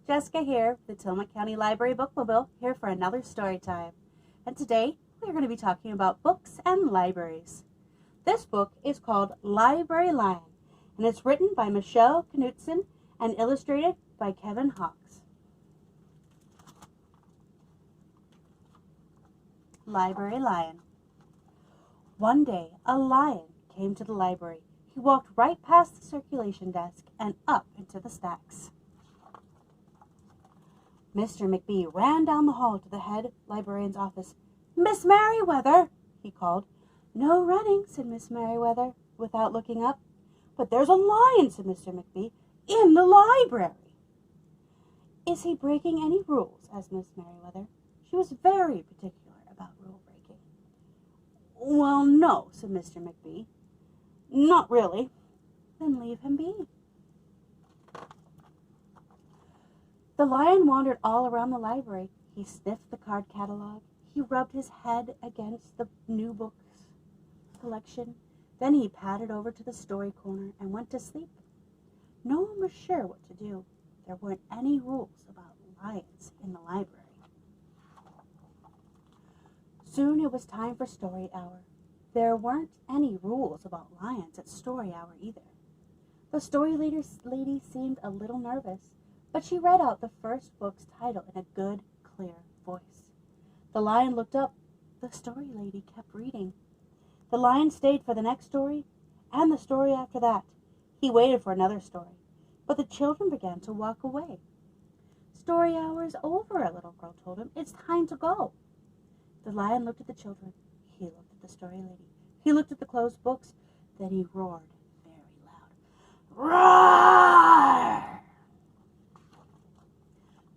Jessica here, the Tillamook County Library Bookmobile, here for another story time. And today, we are going to be talking about books and libraries. This book is called Library Lion, and it's written by Michelle Knudsen and illustrated by Kevin Hawks. Library Lion. One day, a lion came to the library. He walked right past the circulation desk and up into the stacks. Mr. McBee ran down the hall to the head librarian's office. "Miss Merriweather," he called. "No running," said Miss Merriweather, without looking up. "But there's a lion," said Mr. McBee, "in the library." "Is he breaking any rules?" asked Miss Merriweather. She was very particular about rule breaking. "Well, no," said Mr. McBee. "Not really." "Then leave him be." The lion wandered all around the library. He sniffed the card catalog. He rubbed his head against the new books collection. Then he padded over to the story corner and went to sleep. No one was sure what to do. There weren't any rules about lions in the library. Soon it was time for story hour. There weren't any rules about lions at story hour either. The story lady seemed a little nervous, but she read out the first book's title in a good, clear voice. The lion looked up. The story lady kept reading. The lion stayed for the next story and the story after that. He waited for another story, but the children began to walk away. "Story hour is over," a little girl told him. "It's time to go." The lion looked at the children. He looked at the story lady. He looked at the closed books. Then he roared very loud. "Roar!"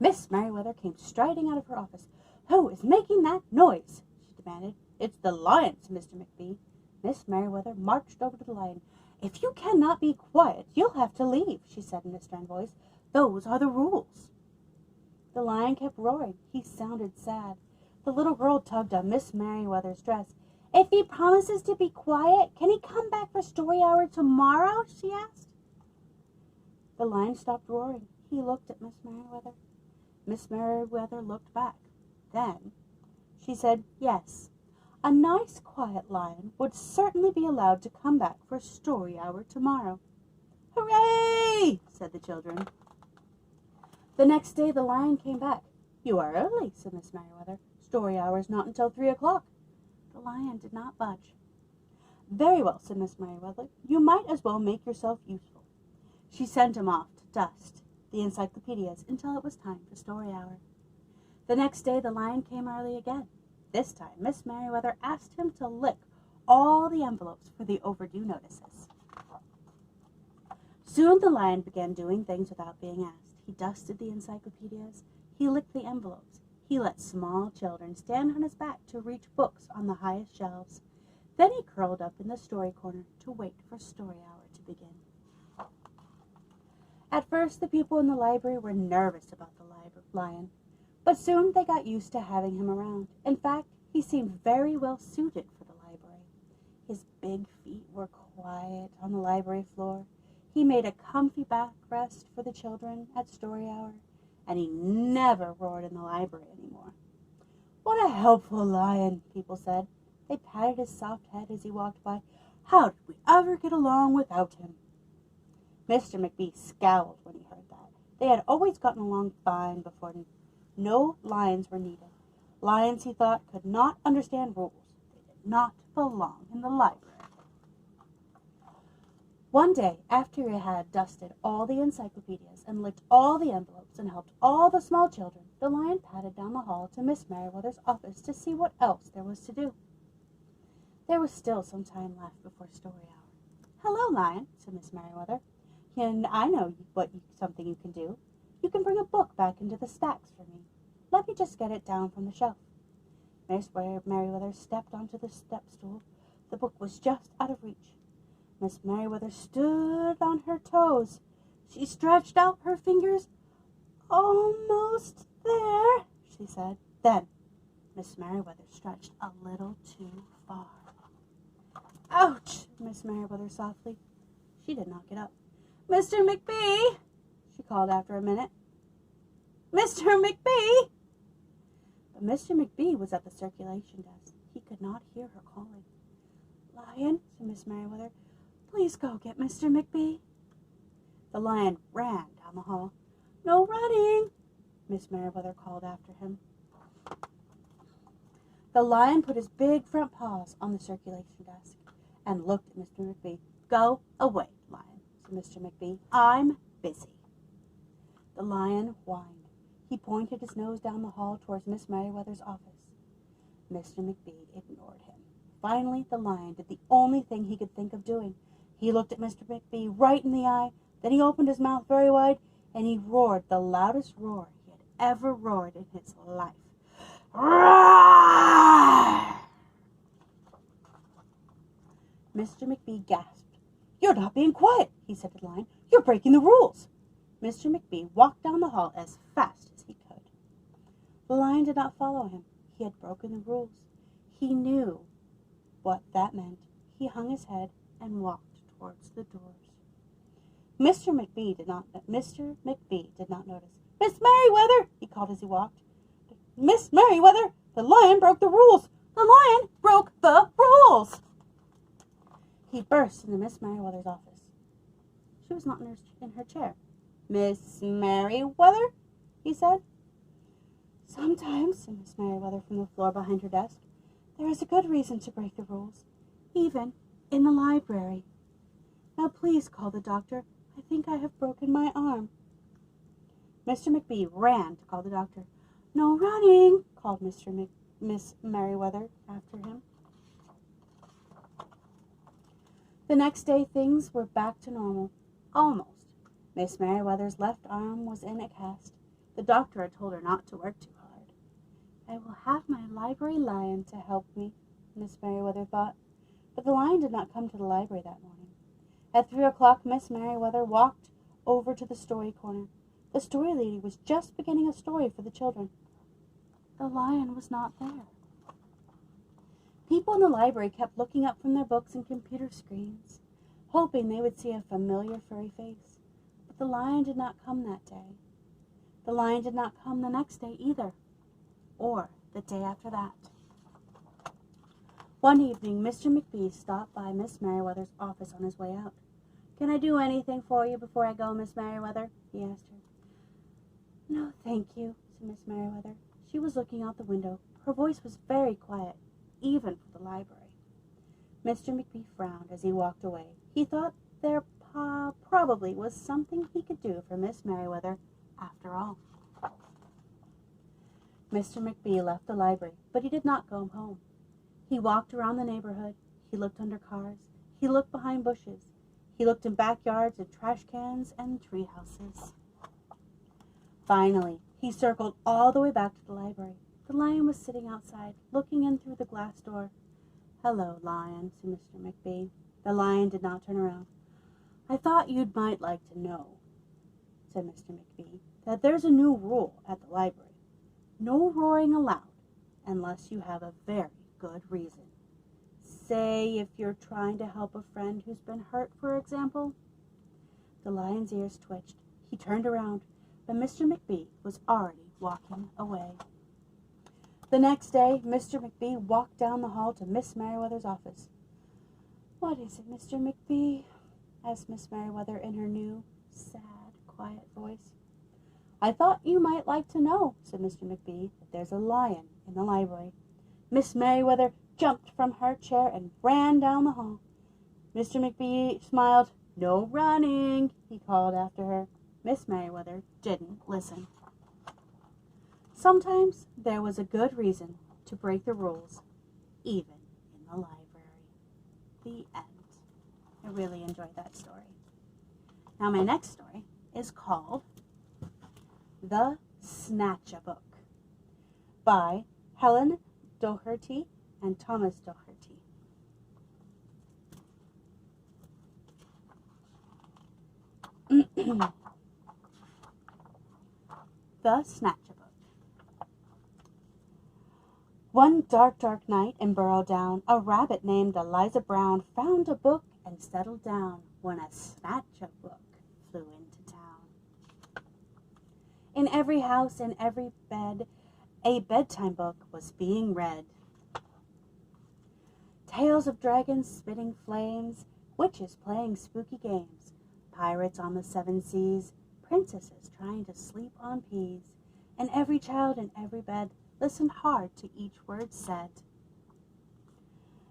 Miss Merriweather came striding out of her office. "Who is making that noise?" she demanded. "It's the lion," said Mr. McBee. Miss Merriweather marched over to the lion. "If you cannot be quiet, you'll have to leave," she said in a stern voice. "Those are the rules." The lion kept roaring. He sounded sad. The little girl tugged on Miss Merriweather's dress. "If he promises to be quiet, can he come back for story hour tomorrow?" she asked. The lion stopped roaring. He looked at Miss Merriweather. Miss Merriweather looked back. Then she said, "Yes, a nice quiet lion would certainly be allowed to come back for story hour tomorrow." "Hooray!" said the children. The next day the lion came back. "You are early," said Miss Merriweather. "Story hour is not until 3 o'clock." The lion did not budge. "Very well," said Miss Merriweather. "You might as well make yourself useful." She sent him off to dust the encyclopedias until it was time for story hour. The next day the lion came early again. This time Miss Merriweather asked him to lick all the envelopes for the overdue notices. Soon the lion began doing things without being asked. He dusted the encyclopedias. He licked the envelopes. He let small children stand on his back to reach books on the highest shelves. Then he curled up in the story corner to wait for story hour to begin. At first, the people in the library were nervous about the lion, but soon they got used to having him around. In fact, he seemed very well suited for the library. His big feet were quiet on the library floor. He made a comfy backrest for the children at story hour, and he never roared in the library anymore. "What a helpful lion," people said. They patted his soft head as he walked by. "How did we ever get along without him?" Mr. McBee scowled when he heard that. They had always gotten along fine before. No lions were needed. Lions, he thought, could not understand rules. They did not belong in the library. One day, after he had dusted all the encyclopedias and licked all the envelopes and helped all the small children, the lion padded down the hall to Miss Merriweather's office to see what else there was to do. There was still some time left before story hour. "Hello, lion," said Miss Merriweather. "And I know something you can do. You can bring a book back into the stacks for me. Let me just get it down from the shelf." Miss Merriweather stepped onto the step stool. The book was just out of reach. Miss Merriweather stood on her toes. She stretched out her fingers. "Almost there," she said. Then Miss Merriweather stretched a little too far. "Ouch!" Miss Merriweather softly. She did not get up. "Mr. McBee," she called after a minute. Mr. McBee!" But Mr. McBee was at the circulation desk. He could not hear her calling. "Lion," said Miss Merriweather, "please go get Mr. McBee." The lion ran down the hall. "No running," Miss Merriweather called after him. The lion put his big front paws on the circulation desk and looked at Mr. McBee. "Go away, lion," said Mr. McBee. "I'm busy." The lion whined. He pointed his nose down the hall towards Miss Merriweather's office. Mr. McBee ignored him. Finally, the lion did the only thing he could think of doing. He looked at Mr. McBee right in the eye. Then he opened his mouth very wide, and he roared the loudest roar he had ever roared in his life. Roar! Mr. McBee gasped. "You're not being quiet," he said to the lion. "You're breaking the rules." Mr. McBee walked down the hall as fast as he could. The lion did not follow him. He had broken the rules. He knew what that meant. He hung his head and walked towards the doors. Mr. McBee did not notice. "Miss Merriweather!" he called as he walked. "Miss Merriweather, the lion broke the rules! The lion broke the rules!" He burst into Miss Merriweather's office. She was not in her chair. "Miss Merriweather?" he said. "Sometimes," said Miss Merriweather from the floor behind her desk, "there is a good reason to break the rules, even in the library. Now please call the doctor. I think I have broken my arm." Mr. McBee ran to call the doctor. "No running," called Miss Merriweather after him. The next day things were back to normal. Almost. Miss Merriweather's left arm was in a cast. The doctor had told her not to work too hard. "I will have my library lion to help me," Miss Merriweather thought. But the lion did not come to the library that morning. At 3 o'clock, Miss Merriweather walked over to the story corner. The story lady was just beginning a story for the children. The lion was not there. People in the library kept looking up from their books and computer screens, hoping they would see a familiar furry face. But the lion did not come that day. The lion did not come the next day either, or the day after that. One evening, Mr. McBee stopped by Miss Merriweather's office on his way out. "Can I do anything for you before I go, Miss Merriweather?" he asked her. "No, thank you," said Miss Merriweather. She was looking out the window. Her voice was very quiet, even for the library. Mr. McBee frowned as he walked away. He thought there probably was something he could do for Miss Merriweather after all. Mr. McBee left the library, but he did not go home. He walked around the neighborhood. He looked under cars. He looked behind bushes. He looked in backyards and trash cans and tree houses. Finally, he circled all the way back to the library. The lion was sitting outside, looking in through the glass door. "Hello, lion," said Mr. McBee. The lion did not turn around. "I thought you might like to know," said Mr. McBee, "that there's a new rule at the library. No roaring allowed unless you have a very good reason. Say if you're trying to help a friend who's been hurt, for example." The lion's ears twitched. He turned around, but Mr. McBee was already walking away. The next day, Mr. McBee walked down the hall to Miss Merriweather's office. "What is it, Mr. McBee?" asked Miss Merriweather in her new, sad, quiet voice. "I thought you might like to know," said Mr. McBee, "that there's a lion in the library." Miss Merriweather jumped from her chair and ran down the hall. Mr. McBee smiled. "No running," he called after her. Miss Merriweather didn't listen. Sometimes there was a good reason to break the rules, even in the library. The end. I really enjoyed that story. Now my next story is called The Snatchabook by Helen Docherty and Thomas Docherty. The Snatcher Book. One dark night in Burrowdown, a rabbit named Eliza Brown found a book and settled down when a Snatcher Book flew into town. In every house, in every bed, a bedtime book was being read. Tales of dragons spitting flames, witches playing spooky games, pirates on the 7 seas, princesses trying to sleep on peas, and every child in every bed listened hard to each word said.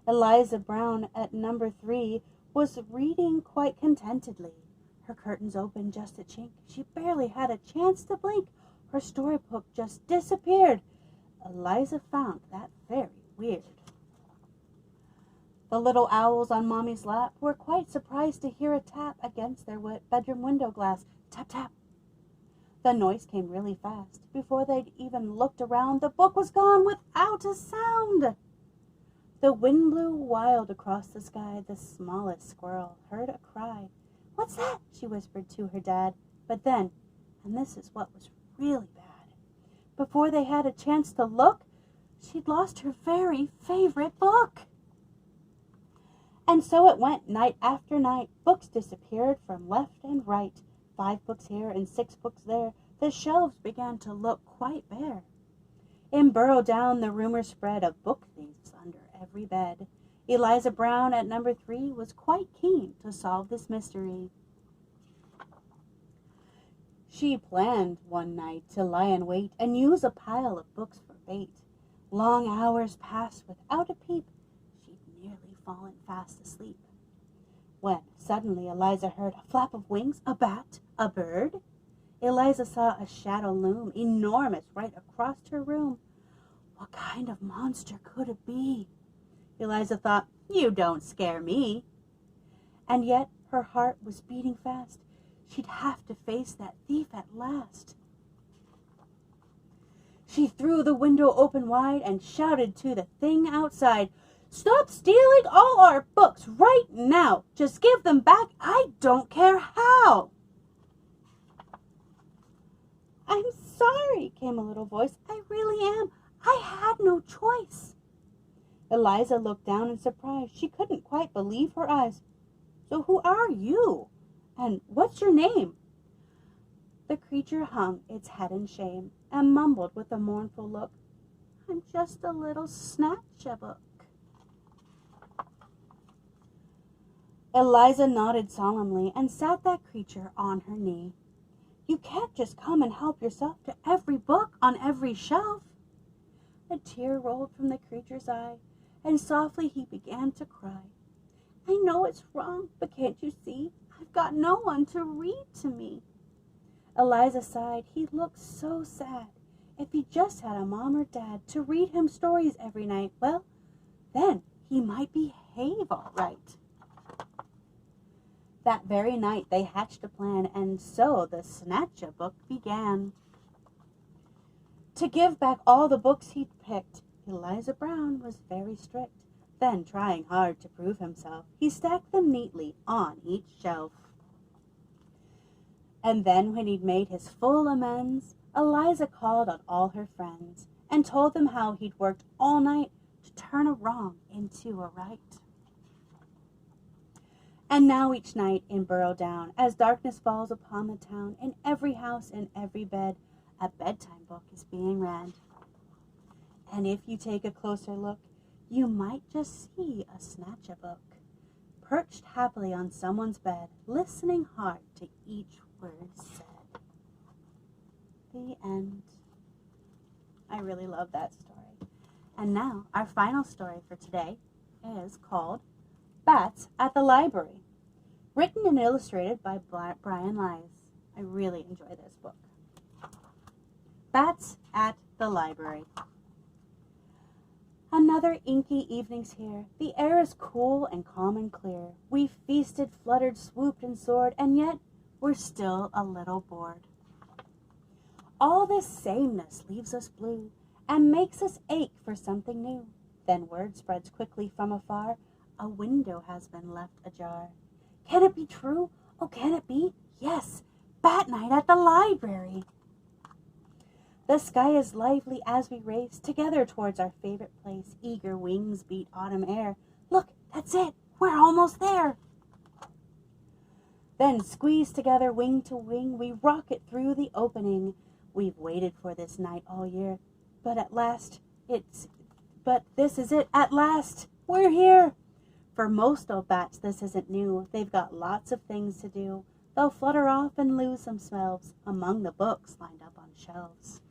Eliza Brown at number 3 was reading quite contentedly. Her curtains opened just a chink. She barely had a chance to blink. Her storybook just disappeared. Eliza found that very weird. The little owls on Mommy's lap were quite surprised to hear a tap against their bedroom window glass. Tap, tap. The noise came really fast. Before they'd even looked around, the book was gone without a sound. The wind blew wild across the sky. The smallest squirrel heard a cry. "What's that?" she whispered to her dad. But then, and this is what was really bad, before they had a chance to look, she'd lost her very favorite book. And so it went night after night. Books disappeared from left and right. 5 books here and 6 books there. The shelves began to look quite bare. In Burrow Down the rumor spread of book thieves under every bed. Eliza Brown at number 3 was quite keen to solve this mystery. She planned one night to lie in wait and use a pile of books for bait. Long hours passed without a peep. She'd nearly fallen fast asleep, when suddenly Eliza heard a flap of wings, a bat, a bird. Eliza saw a shadow loom, enormous, right across her room. What kind of monster could it be? Eliza thought, "You don't scare me." And yet her heart was beating fast. She'd have to face that thief at last. She threw the window open wide and shouted to the thing outside, "Stop stealing all our books right now. Just give them back. I don't care how." "I'm sorry," came a little voice. "I really am. I had no choice." Eliza looked down in surprise. She couldn't quite believe her eyes. "So who are you? And what's your name?" The creature hung its head in shame and mumbled with a mournful look, "I'm just a little Snatchabook." Eliza nodded solemnly and sat that creature on her knee. "You can't just come and help yourself to every book on every shelf." A tear rolled from the creature's eye, and softly he began to cry. "I know it's wrong, but can't you see? I've got no one to read to me." Eliza sighed. He looked so sad. If he just had a mom or dad to read him stories every night, well, then he might behave all right. That very night they hatched a plan, and so the Snatchabook began. To give back all the books he'd picked, Eliza Brown was very strict. Then, trying hard to prove himself, he stacked them neatly on each shelf. And then, when he'd made his full amends, Eliza called on all her friends and told them how he'd worked all night to turn a wrong into a right. And now each night in Burrow Down, as darkness falls upon the town, in every house and every bed, a bedtime book is being read. And if you take a closer look, you might just see a Snatchabook, perched happily on someone's bed, listening hard to each word said. The end. I really love that story. And now, our final story for today is called Bats at the Library, written and illustrated by Brian Lies. I really enjoy this book. Bats at the Library. Another inky evening's here. The air is cool and calm and clear. We've feasted, fluttered, swooped, and soared, and yet we're still a little bored. All this sameness leaves us blue and makes us ache for something new. Then word spreads quickly from afar. A window has been left ajar. Can it be true? Oh, can it be? Yes, Bat Night at the Library. The sky is lively as we race together towards our favorite place. Eager wings beat autumn air. Look, that's it. We're almost there. Then, squeezed together wing to wing, we rocket through the opening. We've waited for this night all year, but this is it, at last! We're here! For most old bats, this isn't new. They've got lots of things to do. They'll flutter off and lose themselves among the books lined up on shelves.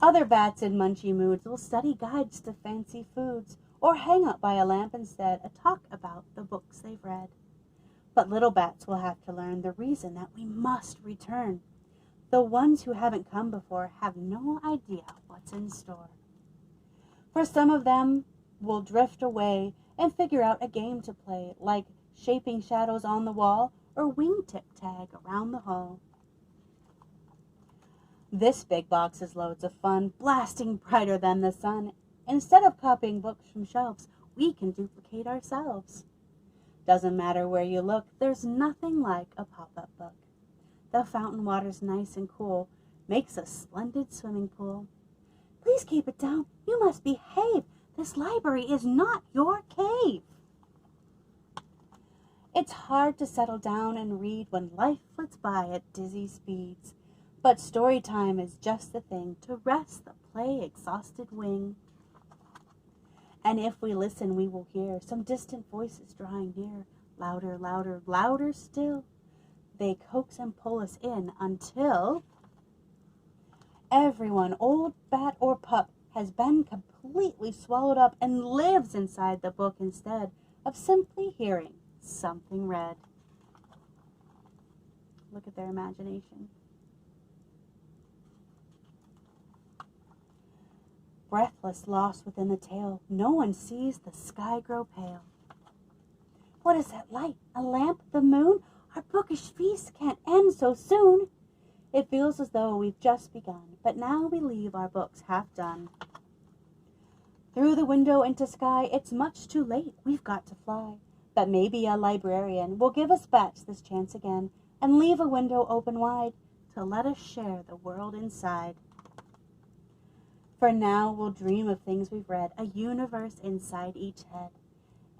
Other bats in munchy moods will study guides to fancy foods, or hang up by a lamp instead, a talk about the books they've read. But little bats will have to learn the reason that we must return. The ones who haven't come before have no idea what's in store. For some of them will drift away and figure out a game to play, like shaping shadows on the wall or wingtip tag around the hall. This big box is loads of fun, blasting brighter than the sun. Instead of copying books from shelves, we can duplicate ourselves. Doesn't matter where you look, there's nothing like a pop-up book. The fountain water's nice and cool, makes a splendid swimming pool. Please keep it down, you must behave. This library is not your cave. It's hard to settle down and read when life flits by at dizzy speeds. But story time is just the thing to rest the play-exhausted wing. And if we listen, we will hear some distant voices drawing near. Louder, louder, louder still. They coax and pull us in until everyone, old bat or pup, has been completely swallowed up and lives inside the book instead of simply hearing something read. Look at their imagination. Breathless, lost within the tale, no one sees the sky grow pale. What is that light? A lamp? The moon? Our bookish feast can't end so soon. It feels as though we've just begun, but now we leave our books half done. Through the window into sky, it's much too late, we've got to fly. But maybe a librarian will give us bats this chance again and leave a window open wide to let us share the world inside. For now, we'll dream of things we've read, a universe inside each head.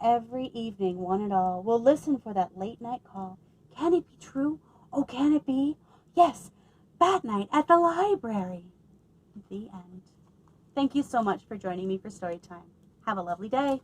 Every evening, one and all, we'll listen for that late night call. Can it be true? Oh, can it be? Yes, Bat Night at the library. The end. Thank you so much for joining me for Storytime. Have a lovely day.